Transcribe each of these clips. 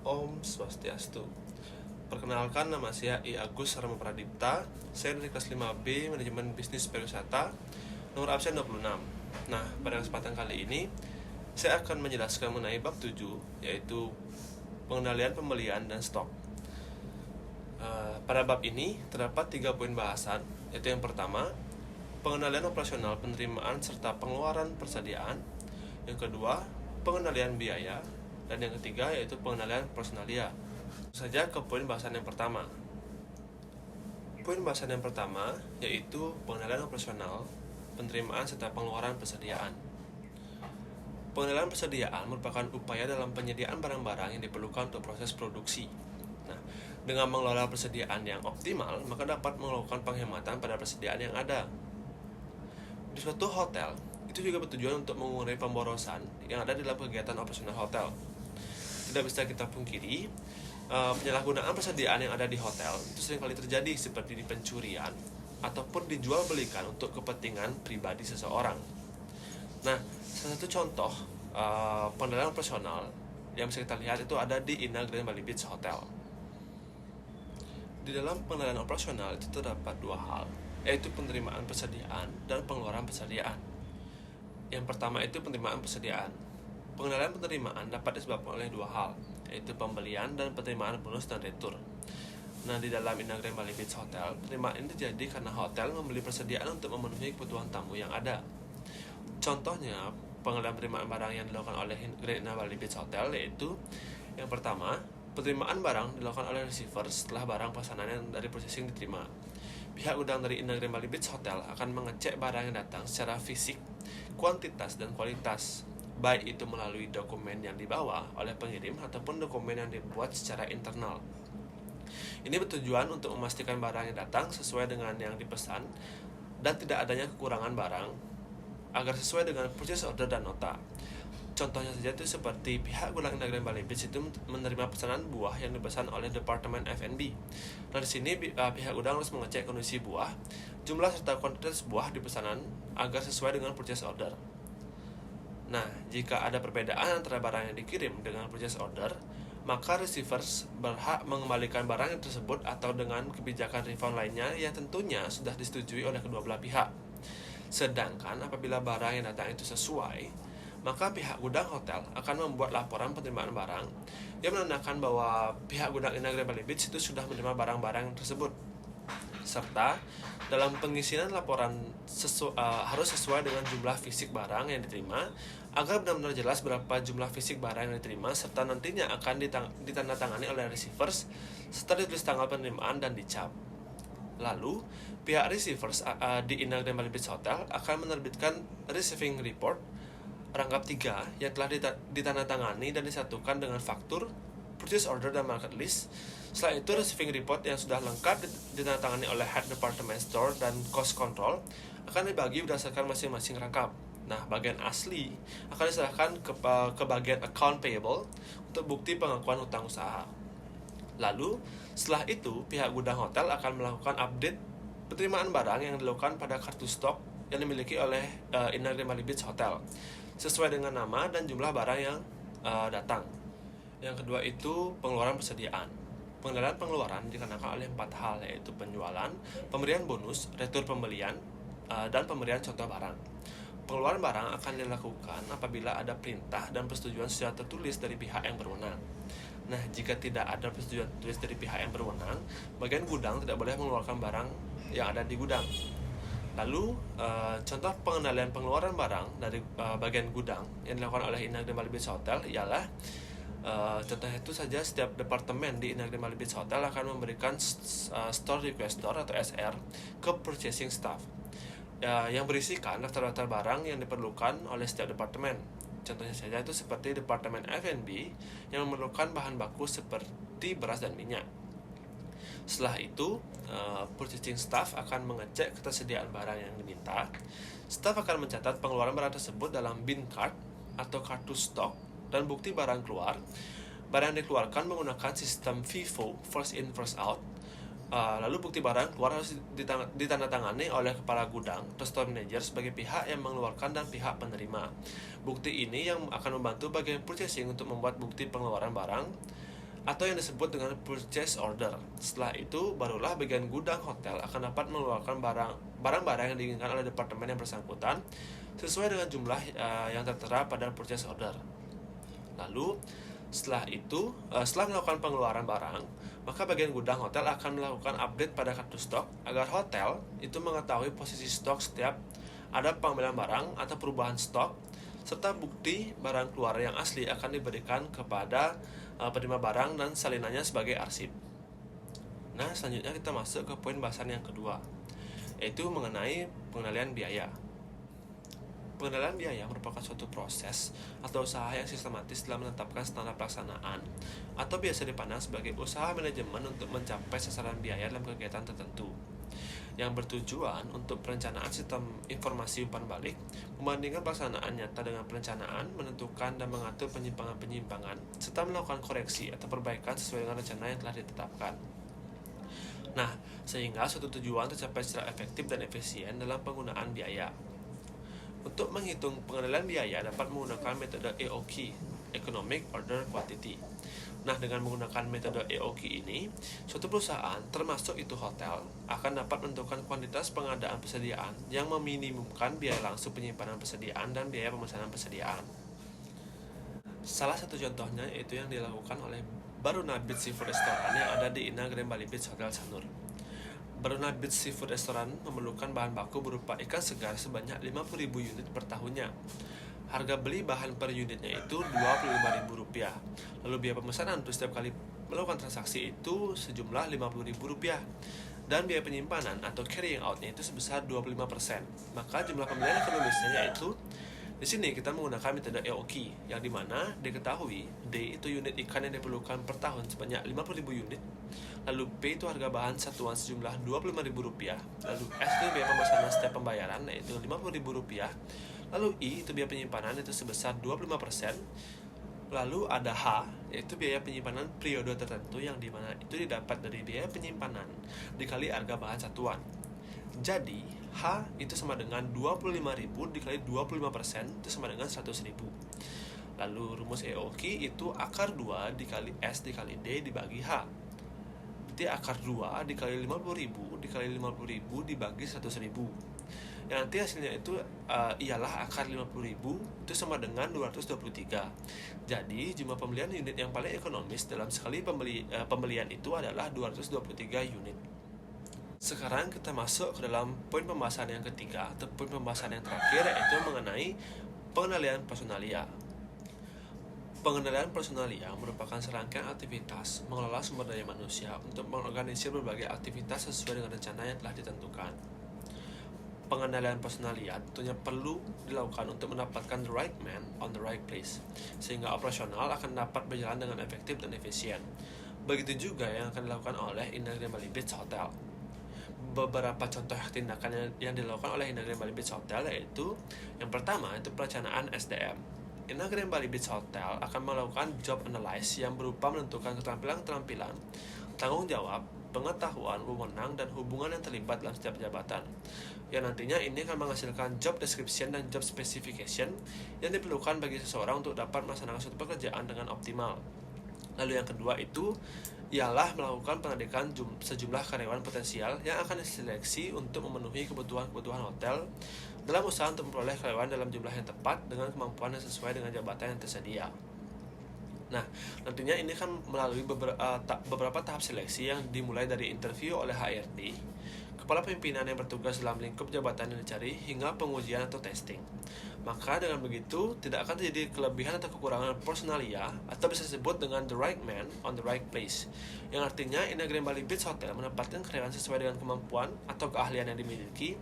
Om Swastiastu. Perkenalkan, nama saya I. Agus Rama Pradipta. Saya dari kelas 5B Manajemen Bisnis Pariwisata, nomor absen 26. Nah, pada kesempatan kali ini saya akan menjelaskan mengenai bab 7, yaitu pengendalian pembelian dan stok. Pada bab ini terdapat 3 poin bahasan, yaitu yang pertama, pengendalian operasional penerimaan serta pengeluaran persediaan. Yang kedua, pengendalian biaya. Dan yang ketiga yaitu pengendalian personalia. Saja ke poin bahasan yang pertama. Poin bahasan yang pertama yaitu pengendalian operasional, penerimaan serta pengeluaran persediaan. Pengendalian persediaan merupakan upaya dalam penyediaan barang-barang yang diperlukan untuk proses produksi. Nah, dengan mengelola persediaan yang optimal, maka dapat melakukan penghematan pada persediaan yang ada. Di suatu hotel, itu juga bertujuan untuk mengurangi pemborosan yang ada di dalam kegiatan operasional hotel. Tidak bisa kita pungkiri, penyalahgunaan persediaan yang ada di hotel itu seringkali terjadi, seperti di pencurian ataupun dijual belikan untuk kepentingan pribadi seseorang. Nah, salah satu contoh pengendalian operasional yang bisa kita lihat itu ada di Ina Grand Bali Beach Hotel. Di dalam pengendalian operasional itu terdapat 2 hal, yaitu penerimaan persediaan dan pengeluaran persediaan. Yang pertama itu penerimaan persediaan. Pengendalian penerimaan dapat disebabkan oleh 2 hal, yaitu pembelian dan penerimaan bonus dan retur. Nah, di dalam Ina Grand Bali Beach Hotel, penerimaan ini terjadi karena hotel membeli persediaan untuk memenuhi kebutuhan tamu yang ada. Contohnya, pengendalian penerimaan barang yang dilakukan oleh Grand Ina Bali Beach Hotel yaitu yang pertama, penerimaan barang dilakukan oleh receiver setelah barang pesanan dari processing diterima. Pihak gudang dari Ina Grand Bali Beach Hotel akan mengecek barang yang datang secara fisik, kuantitas dan kualitas, baik itu melalui dokumen yang dibawa oleh pengirim ataupun dokumen yang dibuat secara internal. Ini bertujuan untuk memastikan barang yang datang sesuai dengan yang dipesan dan tidak adanya kekurangan barang agar sesuai dengan purchase order dan nota. Contohnya saja itu seperti pihak gudang Ina Grand Bali Beach itu menerima pesanan buah yang dipesan oleh Departemen F&B. Dari sini pihak gudang harus mengecek kondisi buah, jumlah serta kuantitas buah di pesanan agar sesuai dengan purchase order. Nah, jika ada perbedaan antara barang yang dikirim dengan purchase order, maka receivers berhak mengembalikan barang yang tersebut atau dengan kebijakan refund lainnya yang tentunya sudah disetujui oleh kedua belah pihak. Sedangkan apabila barang yang datang itu sesuai, maka pihak gudang hotel akan membuat laporan penerimaan barang yang menandakan bahwa pihak gudang Ina Grand Bali Beach itu sudah menerima barang-barang tersebut. Serta dalam pengisian laporan harus sesuai dengan jumlah fisik barang yang diterima agar benar-benar jelas berapa jumlah fisik barang yang diterima serta nantinya akan ditandatangani oleh receivers serta ditulis tanggal penerimaan dan dicap. Lalu, pihak receivers di Ina Grand Bali Beach Hotel akan menerbitkan receiving report rangkap 3 yang telah ditandatangani dan disatukan dengan faktur, purchase order dan market list. Setelah itu, receiving report yang sudah lengkap ditandatangani oleh head department store dan cost control akan dibagi berdasarkan masing-masing rangkap. Nah, bagian asli akan diserahkan ke bagian account payable untuk bukti pengakuan hutang usaha. Lalu, setelah itu, pihak gudang hotel akan melakukan update penerimaan barang yang dilakukan pada kartu stok yang dimiliki oleh Ina Grand Bali Beach Hotel sesuai dengan nama dan jumlah barang yang datang. Yang kedua itu pengeluaran persediaan. Pengendalian pengeluaran dikenakan oleh 4 hal, yaitu penjualan, pemberian bonus, retur pembelian, dan pemberian contoh barang. Pengeluaran barang akan dilakukan apabila ada perintah dan persetujuan secara tertulis dari pihak yang berwenang. Nah, jika tidak ada persetujuan tertulis dari pihak yang berwenang, bagian gudang tidak boleh mengeluarkan barang yang ada di gudang. Lalu, contoh pengendalian pengeluaran barang dari bagian gudang yang dilakukan oleh Ina Grand Bali Beach Hotel ialah contohnya itu saja, setiap departemen di Ina Grand Bali Beach Hotel akan memberikan store requestor atau SR ke purchasing staff yang berisikan daftar-daftar barang yang diperlukan oleh setiap departemen. Contohnya saja itu seperti departemen F&B yang memerlukan bahan baku seperti beras dan minyak. Setelah itu, purchasing staff akan mengecek ketersediaan barang yang diminta. Staff akan mencatat pengeluaran barang tersebut dalam bin card atau kartu stok dan bukti barang keluar. Barang yang dikeluarkan menggunakan sistem FIFO, first in first out. Lalu bukti barang keluar harus ditandatangani oleh kepala gudang atau store manager sebagai pihak yang mengeluarkan dan pihak penerima. Bukti ini yang akan membantu bagian purchasing untuk membuat bukti pengeluaran barang. atau yang disebut dengan purchase order. Setelah itu, barulah bagian gudang hotel akan dapat mengeluarkan barang-barang yang diinginkan oleh departemen yang bersangkutan sesuai dengan jumlah yang tertera pada purchase order. Lalu, setelah melakukan pengeluaran barang, maka bagian gudang hotel akan melakukan update pada kartu stok agar hotel itu mengetahui posisi stok setiap ada pengambilan barang atau perubahan stok, serta bukti barang keluar yang asli akan diberikan kepada penerima barang dan salinannya sebagai arsip. Nah, selanjutnya kita masuk ke poin bahasan yang kedua, yaitu mengenai pengendalian biaya. Pengendalian biaya merupakan suatu proses atau usaha yang sistematis dalam menetapkan standar pelaksanaan atau biasa dipandang sebagai usaha manajemen untuk mencapai sasaran biaya dalam kegiatan tertentu, yang bertujuan untuk perencanaan sistem informasi umpan balik, membandingkan pelaksanaan nyata dengan perencanaan, menentukan dan mengatur penyimpangan-penyimpangan, serta melakukan koreksi atau perbaikan sesuai dengan rencana yang telah ditetapkan. Nah, sehingga suatu tujuan tercapai secara efektif dan efisien dalam penggunaan biaya. Untuk menghitung pengendalian biaya dapat menggunakan metode EOQ, Economic Order Quantity. Nah, dengan menggunakan metode EOQ ini, suatu perusahaan, termasuk itu hotel, akan dapat menentukan kuantitas pengadaan persediaan yang meminimumkan biaya langsung penyimpanan persediaan dan biaya pemesanan persediaan. Salah satu contohnya yaitu yang dilakukan oleh Baruna Beach Seafood Restaurant yang ada di Ina Grand Bali Beach Hotel Sanur. Baruna Beach Seafood Restaurant memerlukan bahan baku berupa ikan segar sebanyak 50.000 unit per tahunnya. Harga beli bahan per unitnya itu Rp25.000. Lalu biaya pemesanan untuk setiap kali melakukan transaksi itu sejumlah Rp50.000. Dan biaya penyimpanan atau carrying out-nya itu sebesar 25%. Maka jumlah pembelian ekonomisnya yaitu, di sini kita menggunakan metode EOQ, yang dimana diketahui D itu unit ikan yang diperlukan per tahun sebanyak 50.000 unit. Lalu P itu harga bahan satuan sejumlah Rp25.000. Lalu S itu biaya pemesanan setiap pembayaran yaitu Rp50.000. Lalu I itu biaya penyimpanan itu sebesar 25%. Lalu ada H, yaitu biaya penyimpanan periode tertentu yang dimana itu didapat dari biaya penyimpanan dikali harga bahan satuan. Jadi H itu sama dengan 25.000 dikali 25% itu sama dengan 100.000. Lalu rumus EOQ itu akar 2 dikali S dikali D dibagi H. Berarti akar 2 dikali 50.000 dikali 50.000 dibagi 100.000. Yang nanti hasilnya itu ialah akar 50.000 itu sama dengan 223. Jadi jumlah pembelian unit yang paling ekonomis dalam sekali pembelian itu adalah 223 unit. Sekarang kita masuk ke dalam poin pembahasan yang ketiga atau poin pembahasan yang terakhir, yaitu mengenai pengendalian personalia. Pengendalian personalia merupakan serangkaian aktivitas mengelola sumber daya manusia untuk mengorganisir berbagai aktivitas sesuai dengan rencana yang telah ditentukan. Pengendalian personalia tentunya perlu dilakukan untuk mendapatkan the right man on the right place, sehingga operasional akan dapat berjalan dengan efektif dan efisien. Begitu juga yang akan dilakukan oleh Ina Grand Bali Beach Hotel. Beberapa contoh tindakan yang dilakukan oleh Ina Grand Bali Beach Hotel yaitu, yang pertama itu perencanaan SDM. Ina Grand Bali Beach Hotel akan melakukan job analysis yang berupa menentukan keterampilan-keterampilan, tanggung jawab, pengetahuan, wewenang, dan hubungan yang terlibat dalam setiap jabatan. Yang nantinya ini akan menghasilkan job description dan job specification yang diperlukan bagi seseorang untuk dapat melaksanakan suatu pekerjaan dengan optimal. Lalu yang kedua itu ialah melakukan pengecekan sejumlah karyawan potensial yang akan diseleksi untuk memenuhi kebutuhan-kebutuhan hotel dalam usaha untuk memperoleh karyawan dalam jumlah yang tepat dengan kemampuan yang sesuai dengan jabatan yang tersedia. Nah, nantinya ini kan melalui beberapa tahap seleksi yang dimulai dari interview oleh HRD, kepala pimpinan yang bertugas dalam lingkup jabatan yang dicari, hingga pengujian atau testing. Maka dengan begitu, tidak akan terjadi kelebihan atau kekurangan personalia, atau bisa disebut dengan the right man on the right place, yang artinya Ina Grand Bali Beach Hotel menempatkan karyawan sesuai dengan kemampuan atau keahlian yang dimiliki,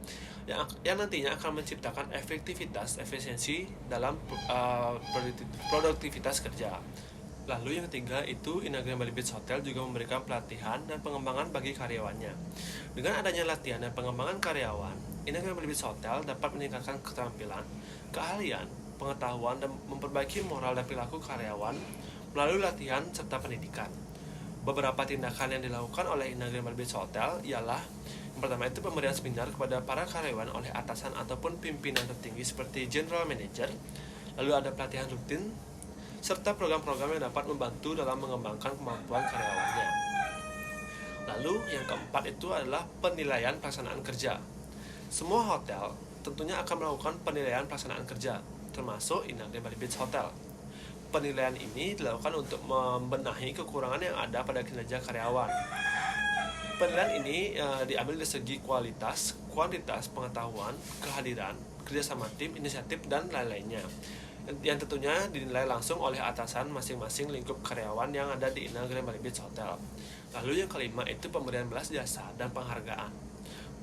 yang nantinya akan menciptakan efisiensi dalam produktivitas kerja. Lalu yang ketiga itu Ina Grand Bali Beach Hotel juga memberikan pelatihan dan pengembangan bagi karyawannya. Dengan adanya latihan dan pengembangan karyawan, Ina Grand Bali Beach Hotel dapat meningkatkan keterampilan, keahlian, pengetahuan, dan memperbaiki moral dan perilaku karyawan melalui latihan serta pendidikan. Beberapa tindakan yang dilakukan oleh Ina Grand Bali Beach Hotel ialah, yang pertama itu pemberian seminar kepada para karyawan oleh atasan ataupun pimpinan tertinggi seperti general manager. Lalu ada pelatihan rutin serta program-program yang dapat membantu dalam mengembangkan kemampuan karyawannya. Lalu yang keempat itu adalah penilaian pelaksanaan kerja. Semua hotel tentunya akan melakukan penilaian pelaksanaan kerja, termasuk Inagri Bali Beach Hotel. Penilaian ini dilakukan untuk membenahi kekurangan yang ada pada kinerja karyawan. Penilaian ini diambil dari segi kualitas, kuantitas pengetahuan, kehadiran, kerjasama tim, inisiatif, dan lain-lainnya, yang tentunya dinilai langsung oleh atasan masing-masing lingkup karyawan yang ada di Inagri Bali Beach Hotel. Lalu yang kelima itu pemberian balas jasa dan penghargaan.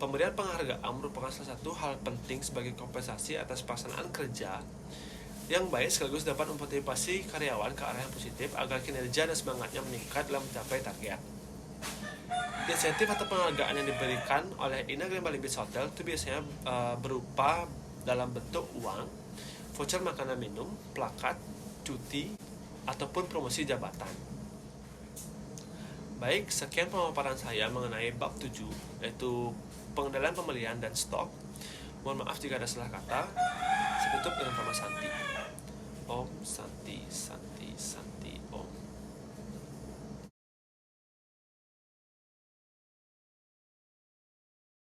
Pemberian penghargaan merupakan salah satu hal penting sebagai kompensasi atas pelaksanaan kerja yang baik, sekaligus dapat memotivasi karyawan ke arah yang positif agar kinerja dan semangatnya meningkat dalam mencapai target. Insentif atau penghargaan yang diberikan oleh Inagri Bali Beach Hotel itu biasanya berupa dalam bentuk uang, voucher makanan minum, plakat, cuti, ataupun promosi jabatan. Baik, sekian pemaparan saya mengenai bab 7, yaitu pengendalian pembelian dan stok. Mohon maaf jika ada salah kata. Saya tutup dengan nama Santi. Om Santi Santi Santi Om.